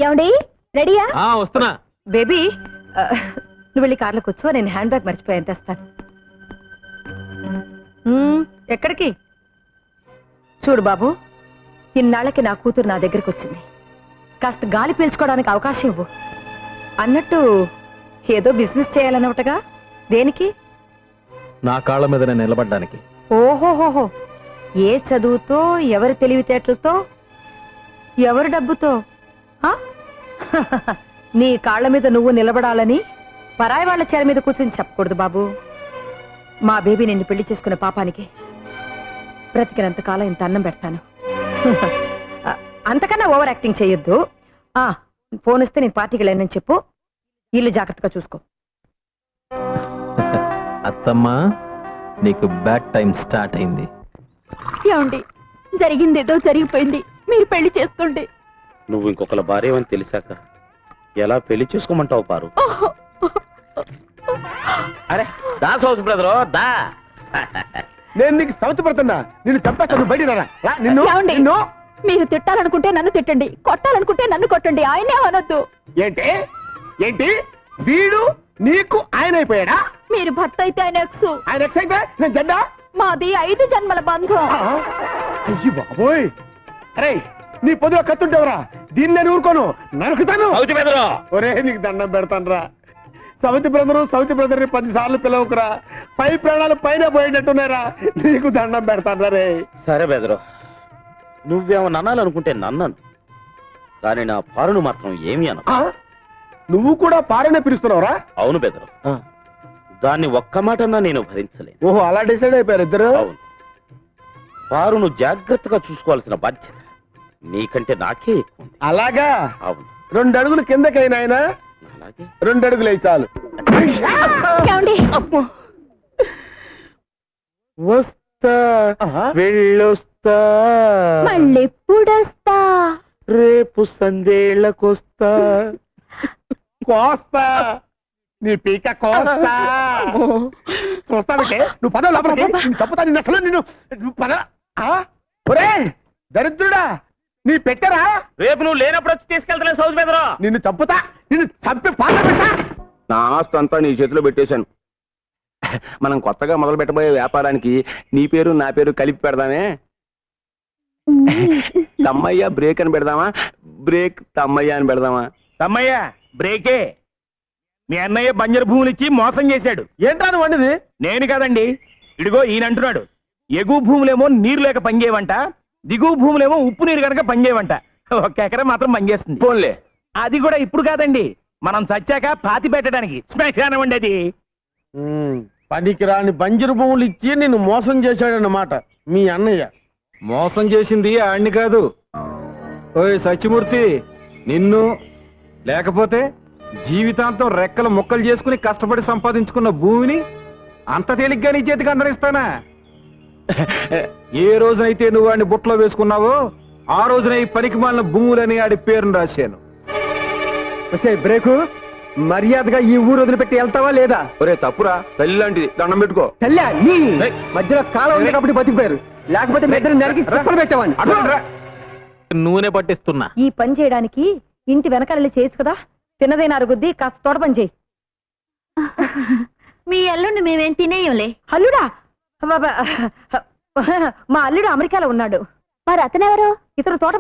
ఏమండి రెడీయా? వస్తున్నా. బేబీ నువ్వు వెళ్ళి కార్లో కూర్చో, నేను హ్యాండ్ బ్యాగ్ మర్చిపోయాను, తెస్తాను. ఎక్కడికి? చూడు బాబు, ఇన్నాళ్ళకి నా కూతురు నా దగ్గరికి వచ్చింది. కాస్త గాలి పీల్చుకోవడానికి అవకాశం ఇవ్వు. అన్నట్టు ఏదో బిజినెస్ చేయాలన్నట్టుగా. దేనికి? నా కాళ్ళ మీద నేను నిలబడ్డానికి. ఓహోహోహో, ఏ చదువుతో, ఎవరి తెలివితేటలతో, ఎవరి డబ్బుతో? నీ కాళ్ల మీద నువ్వు నిలబడాలని పరాయి వాళ్ళ చేర మీద కూర్చొని చెప్పకూడదు బాబు. మా బేబీ నిన్ను పెళ్లి చేసుకున్న పాపానికి బ్రతికినంతకాలం ఇంత అన్నం పెడతాను. అంతకన్నా ఓవర్ యాక్టింగ్ చేయొద్దు. ఫోన్ వస్తే నేను పార్టీకి వెళ్ళానని చెప్పు. ఇల్లు జాగ్రత్తగా చూసుకో. అత్తమ్మా, నీకు బ్యాడ్ టైం స్టార్ట్ అయింది. ఏమండి, జరిగిందేదో జరిగిపోయింది, మీరు పెళ్లి చేసుకోండి. నువ్వు ఇంకొకళ్ళ భార్య అని తెలిసాక ఎలా పెళ్లి చేసుకోమంటావు పారు? అరే దా సౌత్ బ్రదరు దా. నేను నీకు సౌత్ పడుతున్నా, నిన్ను చంపేస్తాను. బయట నిన్ను మీరు తిట్టాలనుకుంటే నన్ను తిట్టండి, కొట్టాలనుకుంటే నన్ను కొట్టండి, ఆయనే అనొద్దు. ఏంటి ఏంటి వీడు నీకు ఆయన అయిపోయాడా? మీరు భర్త అయితే ఆయన ఎక్స్. ఆయన ఎక్స్ అయితే నేను జెండా. మాది 5 జన్మల బంధం. అయ్యి బాబోయ్, అరే నీ పొద్దులో కత్తుంటేవరా, దీన్ని నేను ఊరుకోను, నరుకుతాను. ఒరే నీకు దండం పెడతాను రా. సౌతి బ్రదర్ 10 సార్లు పిలవకురా, పై ప్రాణాలు పైన పోయేటట్టున్నారా. నీకు దండం పెడతాను రే. సరే బెదరు, నువ్వేమో అనాలనుకుంటే నన్నను, కానీ నా పారును మాత్రం ఏమి అన. నువ్వు కూడా పారనే పిలుస్తున్నావురా? అవును బెదరు, దాన్ని ఒక్క మాటన్నా నేను భరించలేను. ఓహో, అలా డిసైడ్ అయిపోయారు ఇద్దరు? అవును, పారును జాగ్రత్తగా చూసుకోవాల్సిన బాధ్యత నీకంటే నాకే ఎక్కువ. అలాగా? అవును. 2 అడుగులు కిందకైనా ఆయన, అలాగే 2 అడుగులు అయి చాలు. వస్తా వెళ్ళొస్తా, మళ్ళెప్పుడొస్తా? రేపు సందేళ్లకొస్తా. కోస్తా నీ పీక కోస్తా. చూస్తానంటే నువ్వు పద లోపలికి. తప్పుతా నిన్ను, అసలు నువ్వు పద. ఒరే దరిద్రుడా, నీ పెట్టరా? రేపు నువ్వు లేనప్పుడు వచ్చి తీసుకెళ్తా సౌత్ బెదరు. నిన్ను చంపుతా, నిన్ను చంపి పాత పెట్టా. నా ఆస్తి అంతా నీ చేతిలో పెట్టేశాను. మనం కొత్తగా మొదలు పెట్టబోయే వ్యాపారానికి నీ పేరు నా పేరు కలిపి పెడదామే. తమ్మయ్య బ్రేక్ అని పెడదామా, బ్రేక్ తమ్మయ్య అని పెడదామా? తమ్మయ్య బ్రేకే. మీ అన్నయ్య బంజరు భూములు ఇచ్చి మోసం చేశాడు. ఏంట్రా నువ్వు వండిది? నేను కాదండి, ఇడిగో ఈయన అంటున్నాడు. ఎగువ భూములేమో నీరు లేక పనిచేయవంట, దిగువ భూములేమో ఉప్పు నీరు కనుక పనిచేయవంట. 1 ఎకరం మాత్రం పనిచేస్తుంది. పోన్లే, అది కూడా ఇప్పుడు కాదండి, మనం చచ్చాక పాతి పెట్టడానికి శ్మశానం ఉండేది. పనికి రాని బంజరు భూములు ఇచ్చి నిన్ను మోసం చేశాడన్నమాట మీ అన్నయ్య. మోసం చేసింది ఆడిని కాదు. ఓయ్ సత్యమూర్తి, నిన్ను, లేకపోతే జీవితాంతం రెక్కలు ముక్కలు చేసుకుని కష్టపడి సంపాదించుకున్న భూమిని అంత తేలిగ్గా నీ చేతికి అందరిస్తానా? ఏ రోజునైతే నువ్వు వాడిని బుట్టలో వేసుకున్నావో ఆ రోజున ఈ పనికి మాలిన భూములని ఆడి పేరును రాశాను. బ్రేకు, మర్యాదగా ఈ ఊరు వదిలిపెట్టి వెళ్తావా లేదా? ఒరే తప్పురా, తల్లి లాంటిది, దండం పెట్టుకో. తల్లా నీ మధ్యలో కాలం ఉంది కాబట్టి బతికిపోయారు, లేకపోతే మెద్దరు నరికి పెట్టేవాడిని. నూనె పట్టిస్తున్నా. ఈ పని చేయడానికి ఇంటి వెనకాల చేయొచ్చు కదా. తిన్నదైనా అరుగుద్ది, కాస్త తోట పని చేయి. మీ అల్లుడిని మేమేం తినేయంలే. అల్లుడా? మా అల్లుడు అమెరికాలో ఉన్నాడు. మరి అతనెవరు? ఇతను తోట